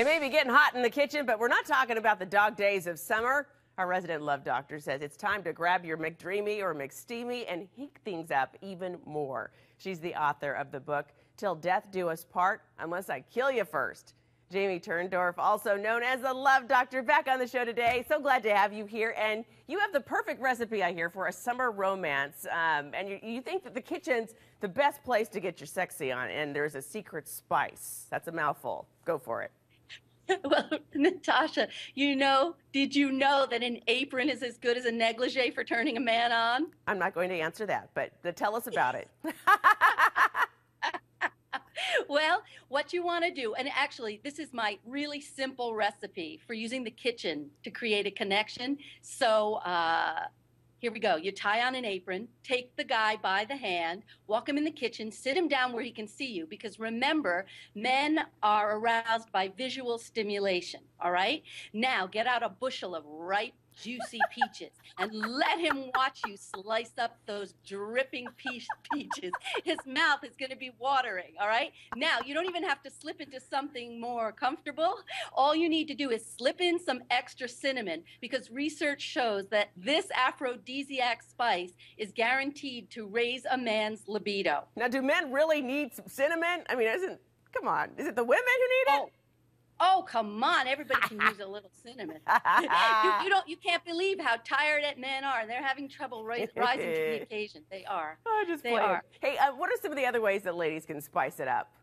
It may be getting hot in the kitchen, but we're not talking about the dog days of summer. Our resident love doctor says it's time to grab your McDreamy or McSteamy and heat things up even more. She's the author of the book, Till Death Do Us Part, Unless I Kill You First. Jamie Turndorf, also known as the Love Doctor, back on the show today. So glad to have you here. And you have the perfect recipe, I hear, for a summer romance. And you think that the kitchen's the best place to get your sexy on. And there's a secret spice. That's a mouthful. Go for it. Well, Natasha, did you know that an apron is as good as a negligee for turning a man on? I'm not going to answer that, but tell us about it. Well, what you want to do, and actually, this is my really simple recipe for using the kitchen to create a connection. So here we go. You tie on an apron, take the guy by the hand, walk him in the kitchen, sit him down where he can see you, because remember, men are aroused by visual stimulation, all right? Now, get out a bushel of ripe, juicy peaches and let him watch you slice up those dripping peaches. His mouth is going to be watering, all right? Now, you don't even have to slip into something more comfortable. All you need to do is slip in some extra cinnamon, because research shows that this aphrodisiac spice is guaranteed to raise a man's libido. Now, do men really need some cinnamon? I mean, come on, is it the women who need it? Oh, come on. Everybody can use a little cinnamon. You can't believe how tired men are. They're having trouble rising to the occasion. They are. Oh, just they are. Hey, what are some of the other ways that ladies can spice it up?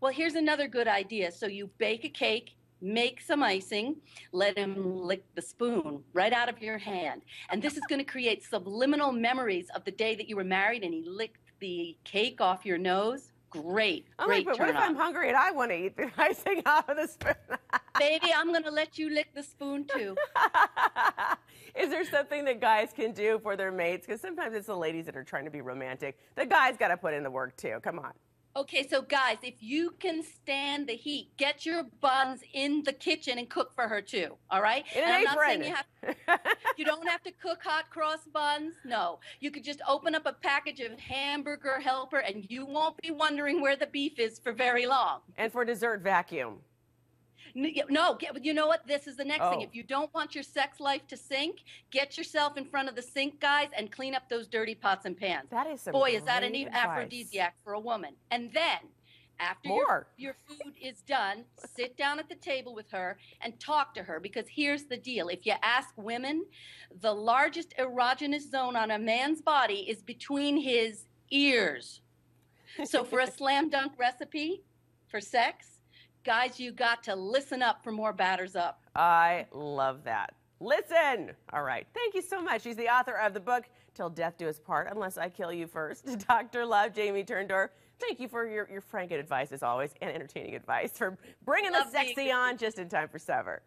Well, here's another good idea. So you bake a cake, make some icing, let him lick the spoon right out of your hand. And this is going to create subliminal memories of the day that you were married and he licked the cake off your nose. Great, great but what if I'm hungry and I want to eat the icing off of the spoon? Baby, I'm going to let you lick the spoon too. Is there something that guys can do for their mates? Because sometimes it's the ladies that are trying to be romantic. The guys got to put in the work too. Come on. Okay, so guys, if you can stand the heat, get your buns in the kitchen and cook for her too, all right? In an apron. You don't have to cook hot cross buns. No, you could just open up a package of Hamburger Helper and you won't be wondering where the beef is for very long. And for dessert, vacuum. No, you know what? This is the next thing. If you don't want your sex life to sink, get yourself in front of the sink, guys, and clean up those dirty pots and pans. That is some Boy, is that great an advice. aphrodisiac for a woman. And then, after your food is done, sit down at the table with her and talk to her, because here's the deal. If you ask women, the largest erogenous zone on a man's body is between his ears. So for a slam dunk recipe for sex, guys, you got to listen up for more batters up. I love that. Listen. All right. Thank you so much. She's the author of the book, Till Death Do Us Part, Unless I Kill You First. Dr. Love, Jamie Turndorf. Thank you for your frank advice, as always, and entertaining advice, for bringing the sexy on just in time for supper.